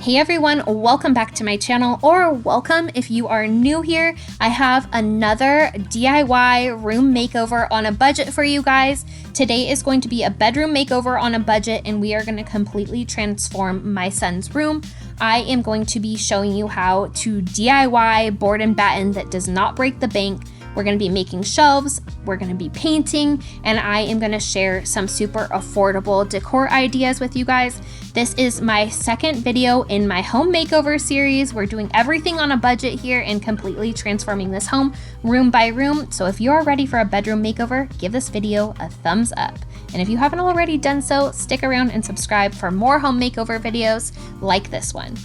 Hey everyone, welcome back to my channel, or welcome if you are new here. I have another DIY room makeover on a budget for you guys. Today is going to be a bedroom makeover on a budget, and we are going to completely transform my son's room. I am going to be showing you how to DIY board and batten that does not break the bank. We're going to be making shelves, we're going to be painting, and I am going to share some super affordable decor ideas with you guys. This is my second video in my home makeover series. We're doing everything on a budget here and completely transforming this home room by room. So if you are ready for a bedroom makeover, give this video a thumbs up. And if you haven't already done so, stick around and subscribe for more home makeover videos like this one.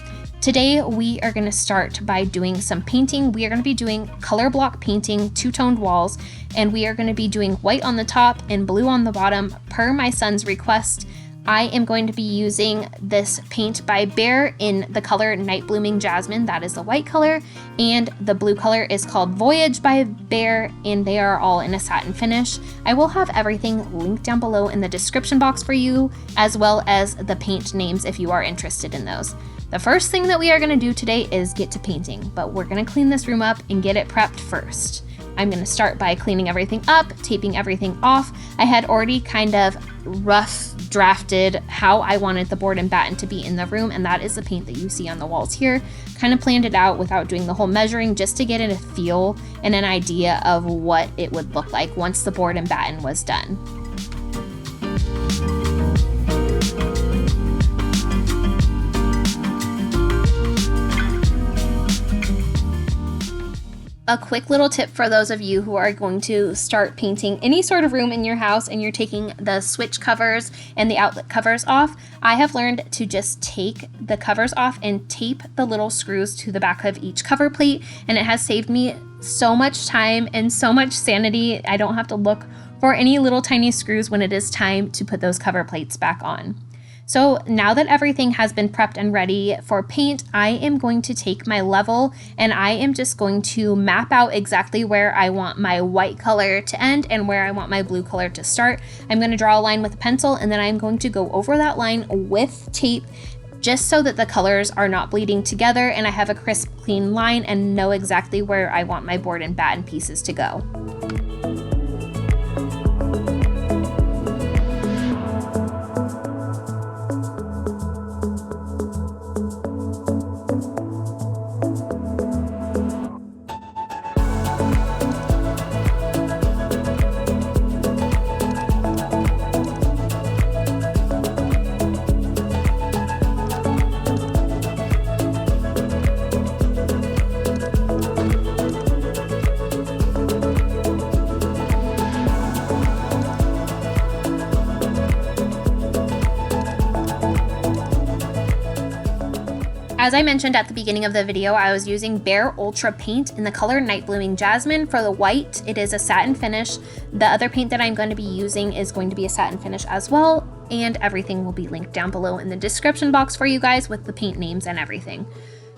Today, we are going to start by doing some painting. We are going to be doing color block painting, two-toned walls, and we are going to be doing white on the top and blue on the bottom per my son's request. I am going to be using this paint by Behr in the color Night Blooming Jasmine. That is the white color, and the blue color is called Voyage by Behr, and they are all in a satin finish. I will have everything linked down below in the description box for you, as well as the paint names if you are interested in those. The first thing that we are going to do today is get to painting, but we're going to clean this room up and get it prepped first. I'm going to start by cleaning everything up, taping everything off. I had already kind of rough drafted how I wanted the board and batten to be in the room, and that is the paint that you see on the walls here. Kind of planned it out without doing the whole measuring, just to get a feel and an idea of what it would look like once the board and batten was done. A quick little tip for those of you who are going to start painting any sort of room in your house and you're taking the switch covers and the outlet covers off, I have learned to just take the covers off and tape the little screws to the back of each cover plate, and it has saved me so much time and so much sanity. I don't have to look for any little tiny screws when it is time to put those cover plates back on. So now that everything has been prepped and ready for paint, I am going to take my level and I am just going to map out exactly where I want my white color to end and where I want my blue color to start. I'm going to draw a line with a pencil, and then I'm going to go over that line with tape, just so that the colors are not bleeding together and I have a crisp, clean line and know exactly where I want my board and batten pieces to go. As I mentioned at the beginning of the video, I was using Behr Ultra paint in the color Night Blooming Jasmine. For the white, it is a satin finish. The other paint that I'm going to be using is going to be a satin finish as well, and everything will be linked down below in the description box for you guys with the paint names and everything.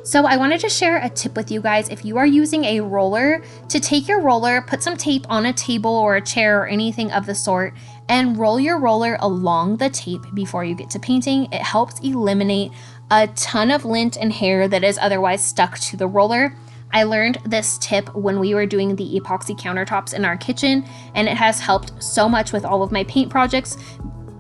So I wanted to share a tip with you guys. If you are using a roller, to take your roller, put some tape on a table or a chair or anything of the sort, and roll your roller along the tape before you get to painting. It helps eliminate a ton of lint and hair that is otherwise stuck to the roller. I learned this tip when we were doing the epoxy countertops in our kitchen, and it has helped so much with all of my paint projects.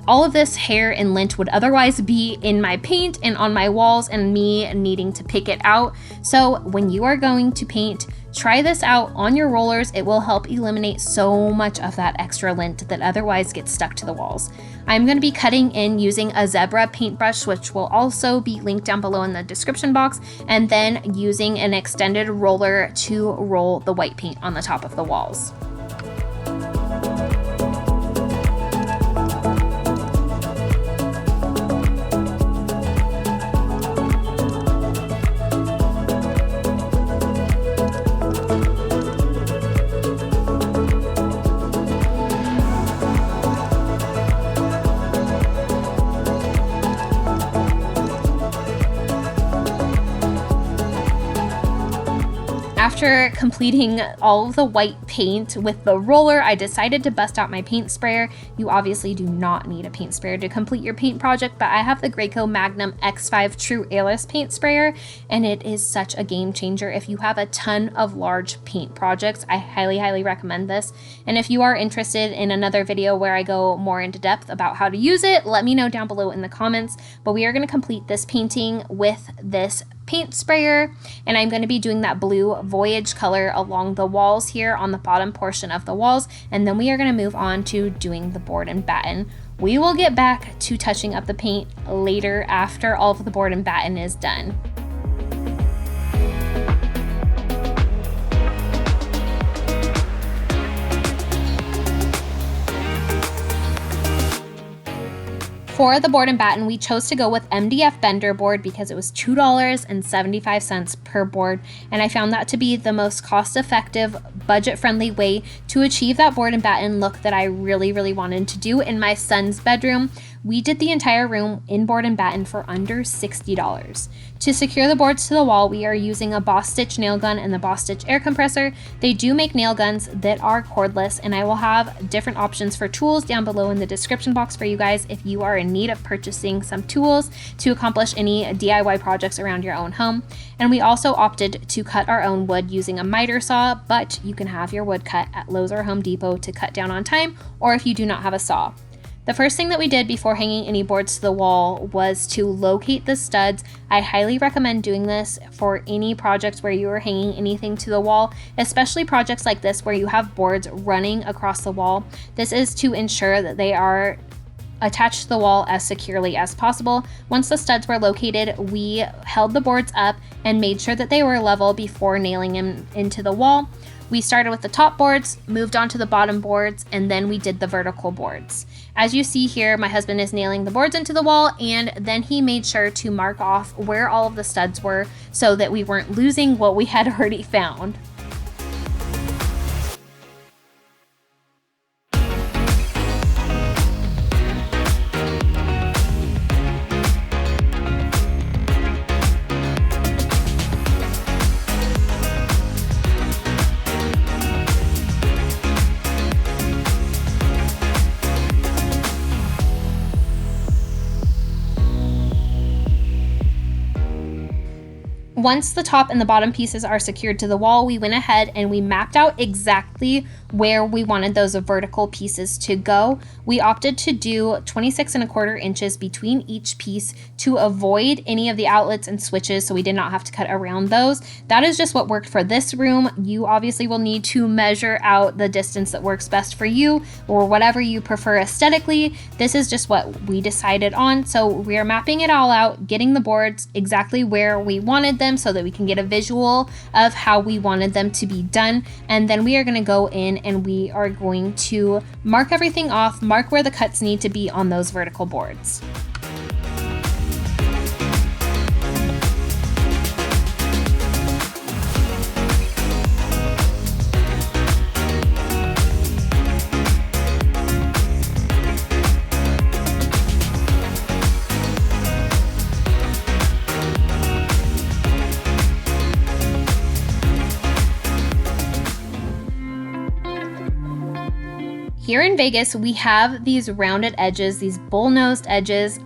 All of this hair and lint would otherwise be in my paint and on my walls and me needing to pick it out. So when you are going to paint, try this out on your rollers. It will help eliminate so much of that extra lint that otherwise gets stuck to the walls. I'm going to be cutting in using a zebra paintbrush, which will also be linked down below in the description box, and then using an extended roller to roll the white paint on the top of the walls. After completing all of the white paint with the roller, I decided to bust out my paint sprayer. You obviously do not need a paint sprayer to complete your paint project, but I have the Graco Magnum X5 True Airless paint sprayer, and it is such a game changer. If you have a ton of large paint projects, I highly recommend this. And if you are interested in another video where I go more into depth about how to use it, let me know down below in the comments. But we are going to complete this painting with this paint sprayer, and I'm going to be doing that blue Voyage color along the walls here on the bottom portion of the walls, and then we are going to move on to doing the board and batten. We will get back to touching up the paint later after all of the board and batten is done. For the board and batten, we chose to go with MDF Bender board because it was $2.75 per board, and I found that to be the most cost-effective, budget-friendly way to achieve that board and batten look that I really wanted to do in my son's bedroom. We did the entire room in board and batten for under $60. To secure the boards to the wall, we are using a Boss Stitch nail gun and the Boss Stitch air compressor. They do make nail guns that are cordless, and I will have different options for tools down below in the description box for you guys if you are in need of purchasing some tools to accomplish any DIY projects around your own home. And we also opted to cut our own wood using a miter saw, but you can have your wood cut at Lowe's or Home Depot to cut down on time, or if you do not have a saw. The first thing that we did before hanging any boards to the wall was to locate the studs. I highly recommend doing this for any projects where you are hanging anything to the wall, especially projects like this where you have boards running across the wall. This is to ensure that they are attached to the wall as securely as possible. Once the studs were located, we held the boards up and made sure that they were level before nailing them into the wall. We started with the top boards, moved on to the bottom boards, and then we did the vertical boards. As you see here, my husband is nailing the boards into the wall, and then he made sure to mark off where all of the studs were so that we weren't losing what we had already found. Once the top and the bottom pieces are secured to the wall, we went ahead and we mapped out exactly where we wanted those vertical pieces to go. We opted to do 26¼ inches between each piece to avoid any of the outlets and switches, so we did not have to cut around those. That is just what worked for this room. You obviously will need to measure out the distance that works best for you or whatever you prefer aesthetically. This is just what we decided on. So we are mapping it all out, getting the boards exactly where we wanted them so that we can get a visual of how we wanted them to be done. And then we are going to go in and we are going to mark everything off, mark where the cuts need to be on those vertical boards. Here in Vegas, we have these rounded edges, these bull-nosed edges.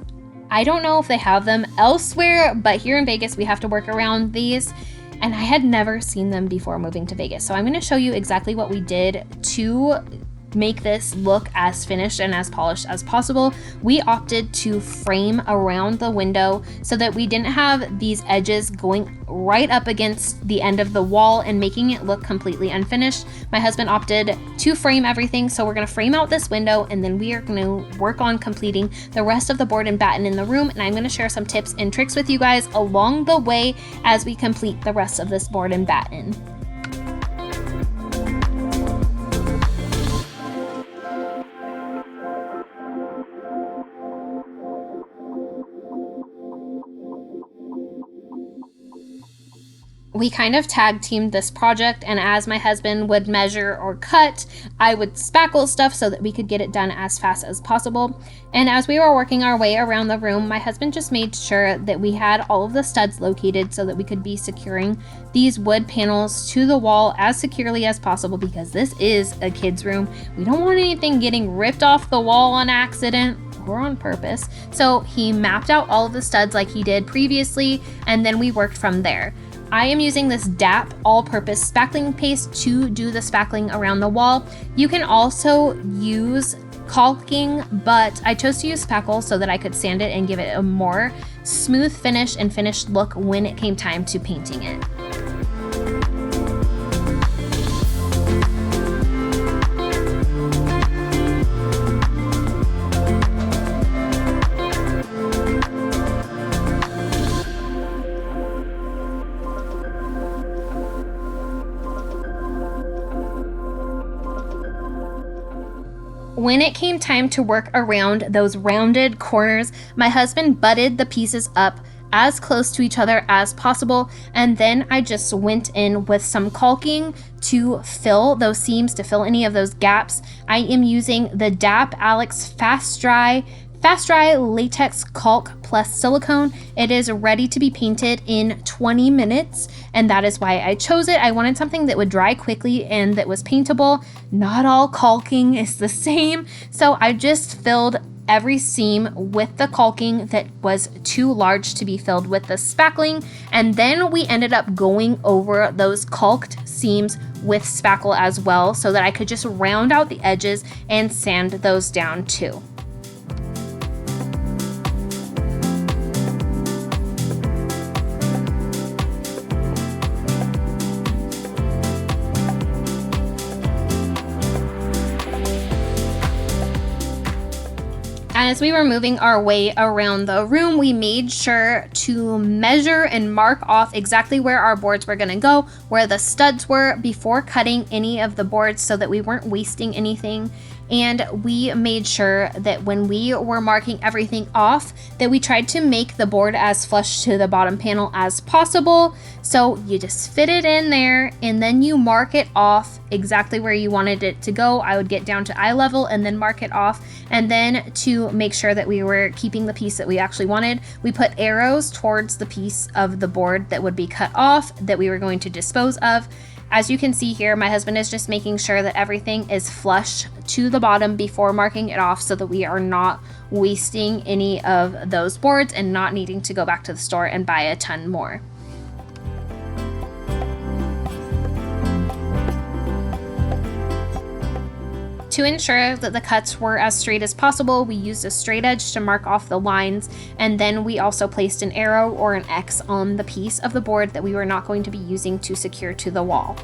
I don't know if they have them elsewhere, but here in Vegas, we have to work around these, and I had never seen them before moving to Vegas. So I'm gonna show you exactly what we did to make this look as finished and as polished as possible. We opted to frame around the window so that we didn't have these edges going right up against the end of the wall and making it look completely unfinished. My husband opted to frame everything, so we're going to frame out this window, and then we are going to work on completing the rest of the board and batten in the room, and I'm going to share some tips and tricks with you guys along the way as we complete the rest of this board and batten. We kind of tag teamed this project, and as my husband would measure or cut, I would spackle stuff so that we could get it done as fast as possible. And as we were working our way around the room, my husband just made sure that we had all of the studs located so that we could be securing these wood panels to the wall as securely as possible, because this is a kid's room. We don't want anything getting ripped off the wall on accident or on purpose. So he mapped out all of the studs like he did previously, and then we worked from there. I am using this DAP all-purpose spackling paste to do the spackling around the wall. You can also use caulking, but I chose to use spackle so that I could sand it and give it a more smooth finish and finished look when it came time to painting it. When it came time to work around those rounded corners, my husband butted the pieces up as close to each other as possible, and then I just went in with some caulking to fill those seams, to fill any of those gaps. I am using the DAP Alex Fast Dry latex caulk plus silicone. It is ready to be painted in 20 minutes, and that is why I chose it. I wanted something that would dry quickly and that was paintable. Not all caulking is the same, so I just filled every seam with the caulking that was too large to be filled with the spackling, and then we ended up going over those caulked seams with spackle as well so that I could just round out the edges and sand those down too. As we were moving our way around the room, we made sure to measure and mark off exactly where our boards were going to go, where the studs were, before cutting any of the boards so that we weren't wasting anything. And we made sure that when we were marking everything off, that we tried to make the board as flush to the bottom panel as possible. So you just fit it in there and then you mark it off exactly where you wanted it to go. I would get down to eye level and then mark it off. And then to make sure that we were keeping the piece that we actually wanted, we put arrows towards the piece of the board that would be cut off that we were going to dispose of. As you can see here, my husband is just making sure that everything is flush to the bottom before marking it off so that we are not wasting any of those boards and not needing to go back to the store and buy a ton more. To ensure that the cuts were as straight as possible, we used a straight edge to mark off the lines, and then we also placed an arrow or an X on the piece of the board that we were not going to be using to secure to the wall.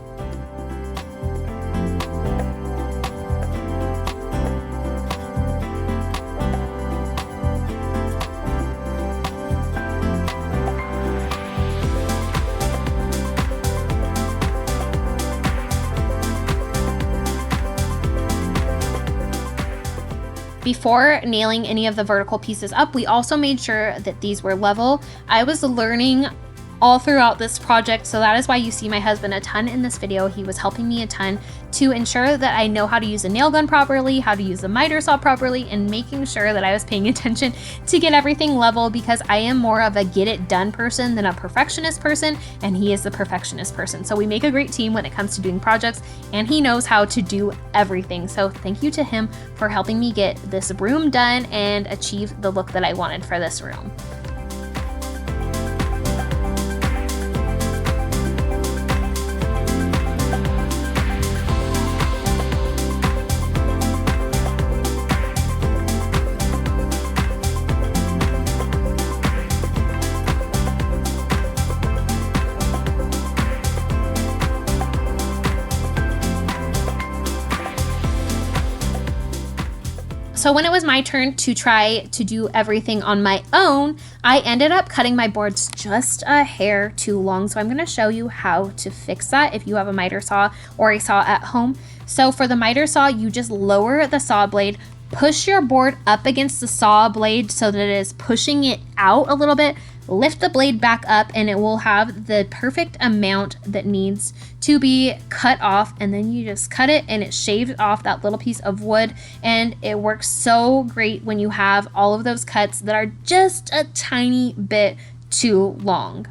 Before nailing any of the vertical pieces up, we also made sure that these were level. I was learning all throughout this project, so that is why you see my husband a ton in this video. He was helping me a ton to ensure that I know how to use a nail gun properly, how to use a miter saw properly, and making sure that I was paying attention to get everything level, because I am more of a get it done person than a perfectionist person, and he is the perfectionist person. So we make a great team when it comes to doing projects, and he knows how to do everything. So thank you to him for helping me get this room done and achieve the look that I wanted for this room. So when it was my turn to try to do everything on my own, I ended up cutting my boards just a hair too long. So I'm going to show you how to fix that if you have a miter saw or a saw at home. So for the miter saw, you just lower the saw blade push your board up against the saw blade so that it is pushing it out a little bit. Lift the blade back up and it will have the perfect amount that needs to be cut off, and then you just cut it and it shaves off that little piece of wood, and it works so great when you have all of those cuts that are just a tiny bit too long.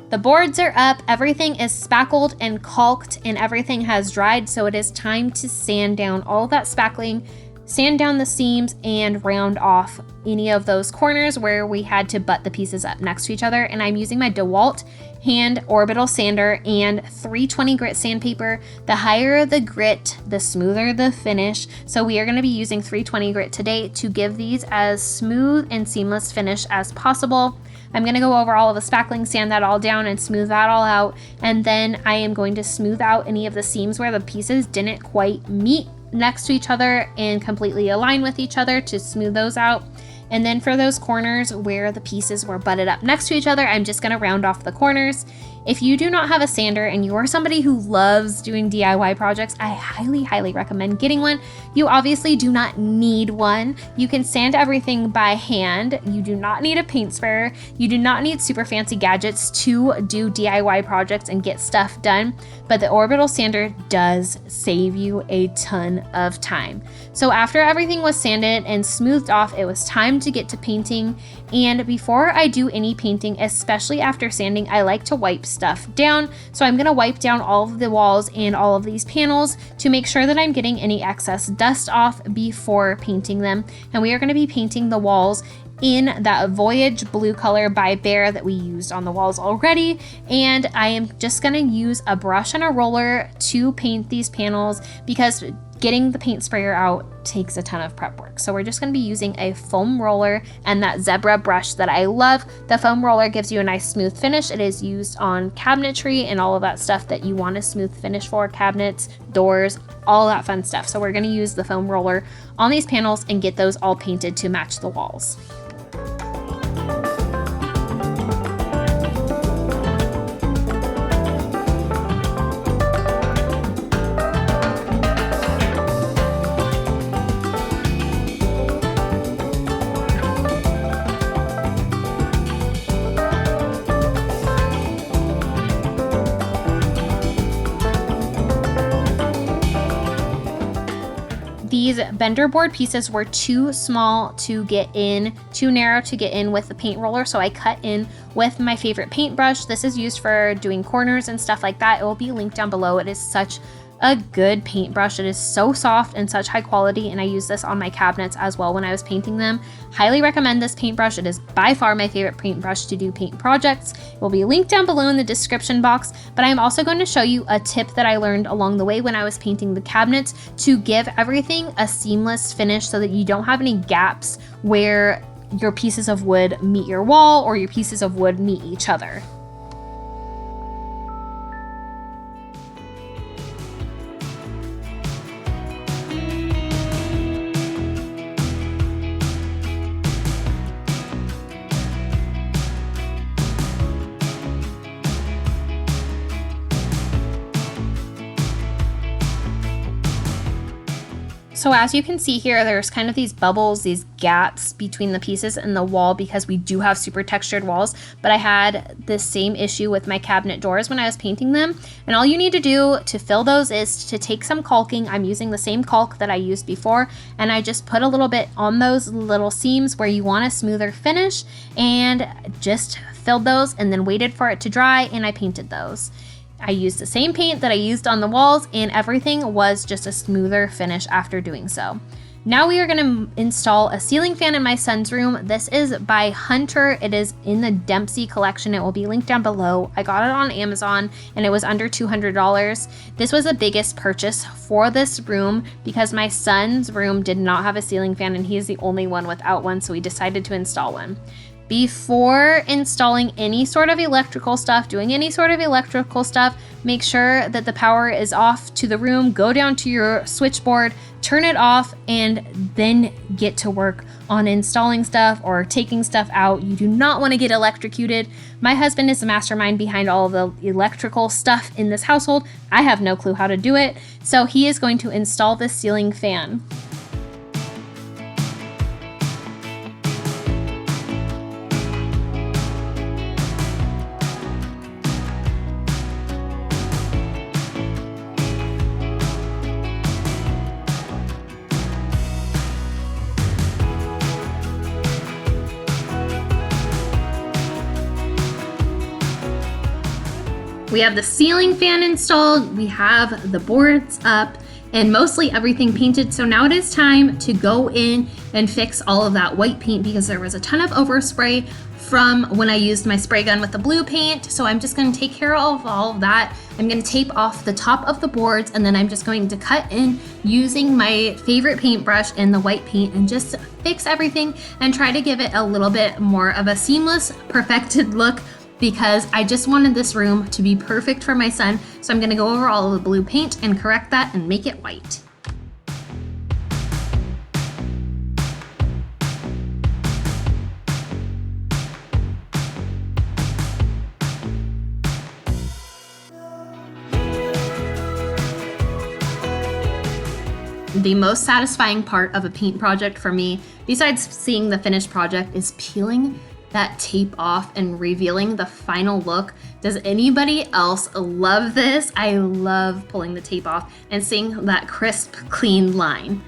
The boards are up, everything is spackled and caulked, and everything has dried, so it is time to sand down all of that spackling, sand down the seams, and round off any of those corners where we had to butt the pieces up next to each other. And I'm using my DeWalt hand orbital sander and 320 grit sandpaper. The higher the grit, the smoother the finish. So we are going to be using 320 grit today to give these as smooth and seamless finish as possible. I'm going to go over all of the spackling, sand that all down, and smooth that all out. And then I am going to smooth out any of the seams where the pieces didn't quite meet next to each other and completely align with each other to smooth those out. And then for those corners where the pieces were butted up next to each other, I'm just going to round off the corners. If you do not have a sander and you are somebody who loves doing DIY projects, I highly recommend getting one. You obviously do not need one. You can sand everything by hand. You do not need a paint sprayer. You do not need super fancy gadgets to do DIY projects and get stuff done. But the orbital sander does save you a ton of time. So after everything was sanded and smoothed off, it was time to get to painting. And before I do any painting, especially after sanding, I like to wipe stuff down. So I'm going to wipe down all of the walls and all of these panels to make sure that I'm getting any excess dust off before painting them. And we are going to be painting the walls in that Voyage blue color by Behr that we used on the walls already. And I am just going to use a brush and a roller to paint these panels because getting the paint sprayer out takes a ton of prep work. So we're just going to be using a foam roller and that zebra brush that I love. The foam roller gives you a nice smooth finish. It is used on cabinetry and all of that stuff that you want a smooth finish for, cabinets, doors, all that fun stuff. So we're going to use the foam roller on these panels and get those all painted to match the walls. These bender board pieces were too small to get in, too narrow to get in with the paint roller, so I cut in with my favorite paintbrush. This is used for doing corners and stuff like that. It will be linked down below. It is such a good paintbrush. It is so soft and such high quality, and I use this on my cabinets as well when I was painting them. Highly recommend this paintbrush. It is by far my favorite paintbrush to do paint projects. It will be linked down below in the description box, but I'm also going to show you a tip that I learned along the way when I was painting the cabinets to give everything a seamless finish so that you don't have any gaps where your pieces of wood meet your wall or your pieces of wood meet each other. So as you can see here, there's kind of these bubbles, these gaps between the pieces and the wall because we do have super textured walls, but I had the same issue with my cabinet doors when I was painting them. And all you need to do to fill those is to take some caulking. I'm using the same caulk that I used before, and I just put a little bit on those little seams where you want a smoother finish and just filled those and then waited for it to dry, and I painted those. I used the same paint that I used on the walls, and everything was just a smoother finish after doing so. Now we are going to install a ceiling fan in my son's room. This is by Hunter. It is in the Dempsey collection. It will be linked down below. I got it on Amazon and it was under $200. This was the biggest purchase for this room because my son's room did not have a ceiling fan and he is the only one without one, so we decided to install one. Before installing any sort of electrical stuff, doing any sort of electrical stuff, make sure that the power is off to the room, go down to your switchboard, turn it off, and then get to work on installing stuff or taking stuff out. You do not want to get electrocuted. My husband is the mastermind behind all of the electrical stuff in this household. I have no clue how to do it, so he is going to install this ceiling fan. We have the ceiling fan installed, we have the boards up, and mostly everything painted. So now it is time to go in and fix all of that white paint because there was a ton of overspray from when I used my spray gun with the blue paint. So I'm just going to take care of all of that. I'm going to tape off the top of the boards, and then I'm just going to cut in using my favorite paintbrush and the white paint and just fix everything and try to give it a little bit more of a seamless, perfected look, because I just wanted this room to be perfect for my son. So I'm gonna go over all of the blue paint and correct that and make it white. The most satisfying part of a paint project for me, besides seeing the finished project, is peeling that tape off and revealing the final look. Does anybody else love this? I love pulling the tape off and seeing that crisp, clean line.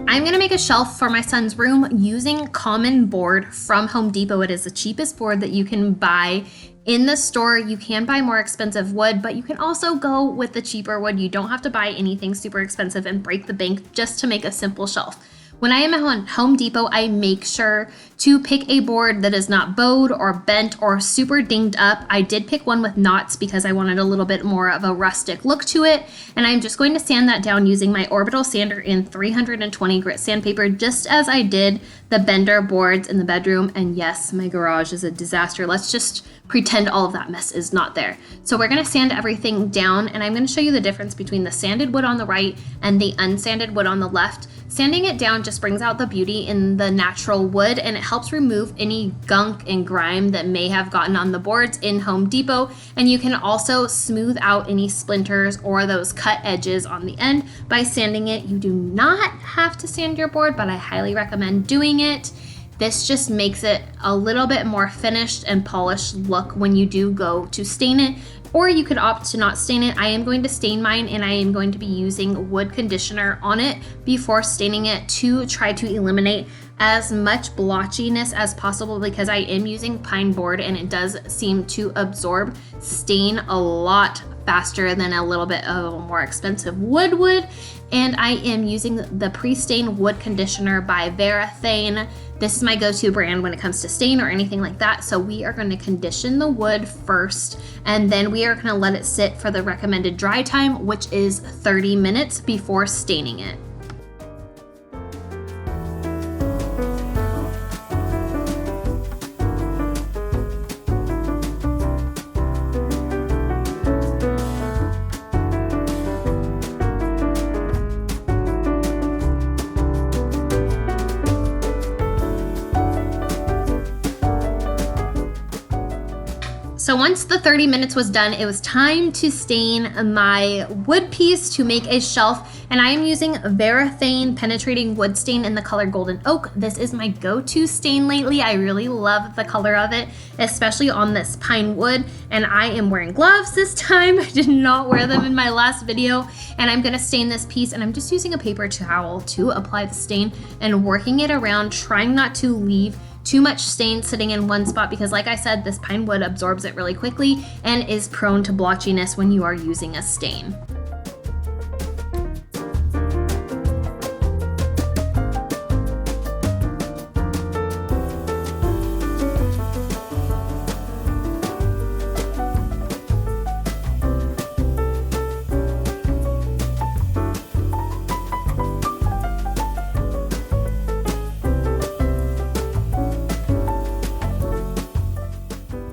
I'm gonna make a shelf for my son's room using common board from Home Depot. It is the cheapest board that you can buy in the store. You can buy more expensive wood, but you can also go with the cheaper wood. You don't have to buy anything super expensive and break the bank just to make a simple shelf. When I am at Home Depot, I make sure to pick a board that is not bowed or bent or super dinged up. I did pick one with knots because I wanted a little bit more of a rustic look to it. And I'm just going to sand that down using my orbital sander in 320 grit sandpaper, just as I did the Bender boards in the bedroom. And yes, my garage is a disaster. Let's just pretend all of that mess is not there. So we're gonna sand everything down, and I'm gonna show you the difference between the sanded wood on the right and the unsanded wood on the left. Sanding it down just brings out the beauty in the natural wood, and it helps remove any gunk and grime that may have gotten on the boards in Home Depot. And you can also smooth out any splinters or those cut edges on the end by sanding it. You do not have to sand your board, but I highly recommend doing it. This just makes it a little bit more finished and polished look when you do go to stain it, or you could opt to not stain it. I am going to stain mine, and I am going to be using wood conditioner on it before staining it to try to eliminate as much blotchiness as possible, because I am using pine board and it does seem to absorb stain a lot faster than a little bit of a more expensive wood would. And I am using the pre-stain wood conditioner by Varathane. This is my go-to brand when it comes to stain or anything like that. So we are going to condition the wood first, and then we are going to let it sit for the recommended dry time, which is 30 minutes before staining it. So once the 30 minutes was done, it was time to stain my wood piece to make a shelf. And I am using Varathane Penetrating Wood Stain in the color Golden Oak. This is my go-to stain lately. I really love the color of it, especially on this pine wood. And I am wearing gloves this time. I did not wear them in my last video. And I'm gonna stain this piece, and I'm just using a paper towel to apply the stain and working it around, trying not to leave too much stain sitting in one spot, because like I said, this pine wood absorbs it really quickly and is prone to blotchiness when you are using a stain.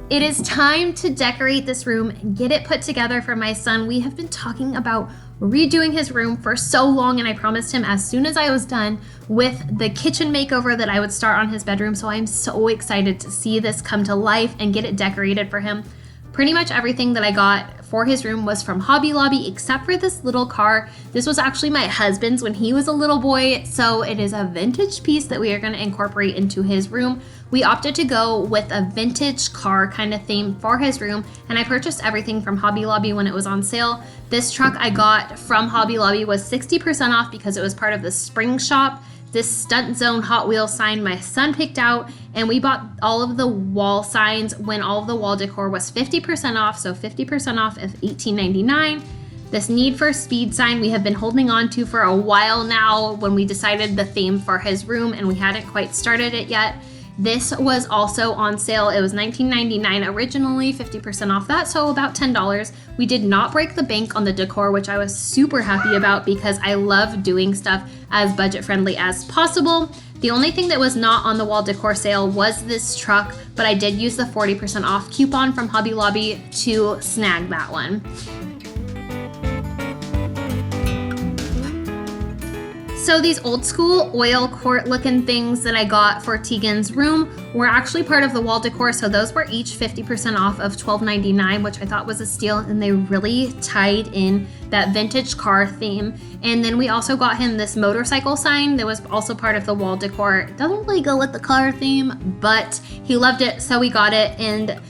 It is time to decorate this room and get it put together for my son. We have been talking about redoing his room for so long, and I promised him as soon as I was done with the kitchen makeover that I would start on his bedroom. So I'm so excited to see this come to life and get it decorated for him. Pretty much everything that I got for his room was from Hobby Lobby except for this little car. This was actually my husband's when he was a little boy, so it is a vintage piece that we are going to incorporate into his room. We opted to go with a vintage car kind of theme for his room, and I purchased everything from Hobby Lobby when it was on sale. This truck I got from Hobby Lobby was 60% off because it was part of the spring shop. This Stunt Zone Hot Wheels sign my son picked out, and we bought all of the wall signs when all of the wall decor was 50% off, so 50% off of $18.99. This Need for Speed sign we have been holding on to for a while now when we decided the theme for his room, and we hadn't quite started it yet. This was also on sale. It was $19.99 originally, 50% off that, so about $10. We did not break the bank on the decor, which I was super happy about because I love doing stuff as budget friendly as possible. The only thing that was not on the wall decor sale was this truck, but I did use the 40% off coupon from Hobby Lobby to snag that one. So these old school oil court looking things that I got for Tegan's room were actually part of the wall decor. So those were each 50% off of $12.99, which I thought was a steal. And they really tied in that vintage car theme. And then we also got him this motorcycle sign that was also part of the wall decor. It doesn't really go with the car theme, but he loved it, so we got it. And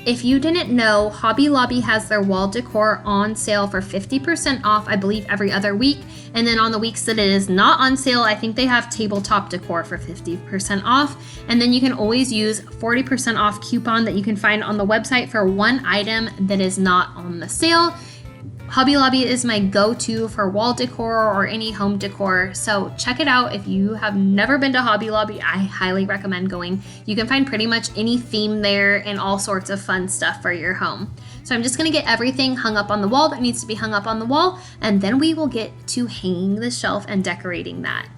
if you didn't know, Hobby Lobby has their wall decor on sale for 50% off, I believe, every other week. And then on the weeks that it is not on sale, I think they have tabletop decor for 50% off. And then you can always use 40% off coupon that you can find on the website for one item that is not on the sale. Hobby Lobby is my go-to for wall decor or any home decor, so check it out. If you have never been to Hobby Lobby, I highly recommend going. You can find pretty much any theme there and all sorts of fun stuff for your home. So I'm just gonna get everything hung up on the wall that needs to be hung up on the wall, and then we will get to hanging the shelf and decorating that.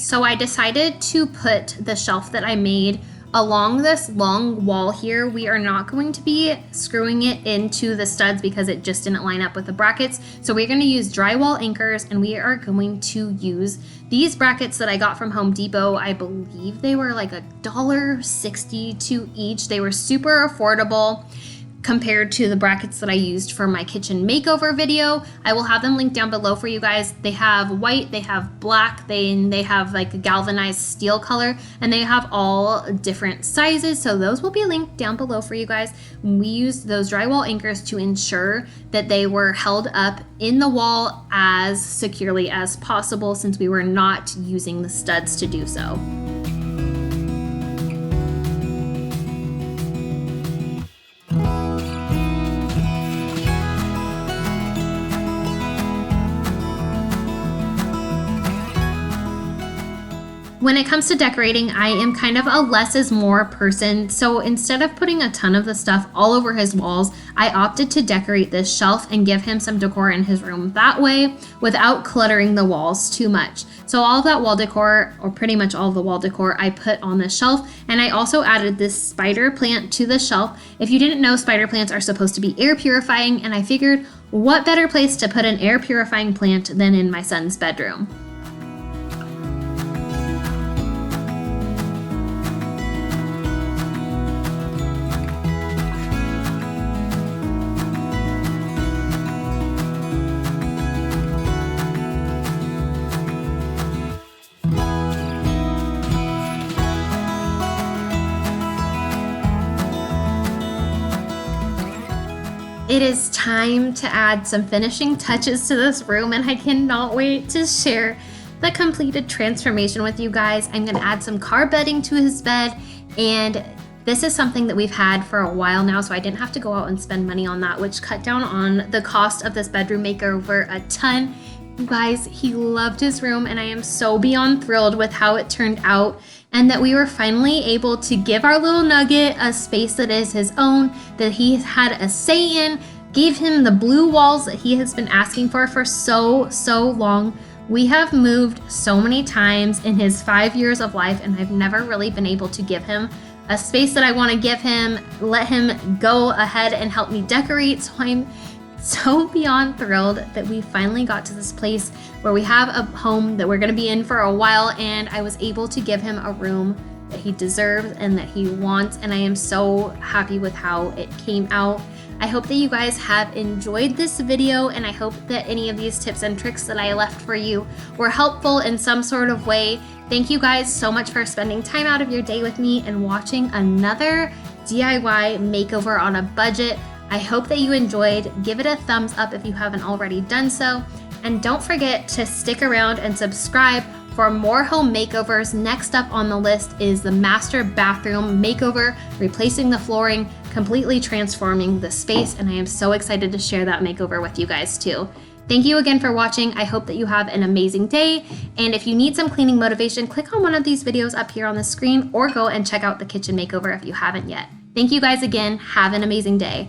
So I decided to put the shelf that I made along this long wall here. We are not going to be screwing it into the studs because it just didn't line up with the brackets. So we're going to use drywall anchors, and we are going to use these brackets that I got from Home Depot. I believe they were like $1.62 each. They were super affordable compared to the brackets that I used for my kitchen makeover video. I will have them linked down below for you guys. They have white, they have black, they have like a galvanized steel color, and they have all different sizes. So those will be linked down below for you guys. We used those drywall anchors to ensure that they were held up in the wall as securely as possible since we were not using the studs to do so. When it comes to decorating, I am kind of a less is more person, so instead of putting a ton of the stuff all over his walls, I opted to decorate this shelf and give him some decor in his room that way without cluttering the walls too much. So all of that wall decor, or pretty much all of the wall decor, I put on the shelf, and I also added this spider plant to the shelf. If you didn't know, spider plants are supposed to be air purifying, and I figured what better place to put an air purifying plant than in my son's bedroom. It is time to add some finishing touches to this room, and I cannot wait to share the completed transformation with you guys. I'm gonna add some car bedding to his bed, and this is something that we've had for a while now, so I didn't have to go out and spend money on that, which cut down on the cost of this bedroom makeover a ton. You guys, he loved his room, and I am so beyond thrilled with how it turned out. and that we were finally able to give our little nugget a space that is his own, that he has had a say in, gave him the blue walls that he has been asking for so long. We have moved so many times in his 5 years of life, and I've never really been able to give him a space that I want to give him, let him go ahead and help me decorate. So I'm so beyond thrilled that we finally got to this place where we have a home that we're going to be in for a while, and I was able to give him a room that he deserves and that he wants, and I am so happy with how it came out. I hope that you guys have enjoyed this video, and I hope that any of these tips and tricks that I left for you were helpful in some sort of way. Thank you guys so much for spending time out of your day with me and watching another DIY makeover on a budget. I hope that you enjoyed. Give it a thumbs up if you haven't already done so. And don't forget to stick around and subscribe for more home makeovers. Next up on the list is the master bathroom makeover, replacing the flooring, completely transforming the space, and I am so excited to share that makeover with you guys too. Thank you again for watching. I hope that you have an amazing day, and if you need some cleaning motivation, click on one of these videos up here on the screen or go and check out the kitchen makeover if you haven't yet. Thank you guys again. Have an amazing day.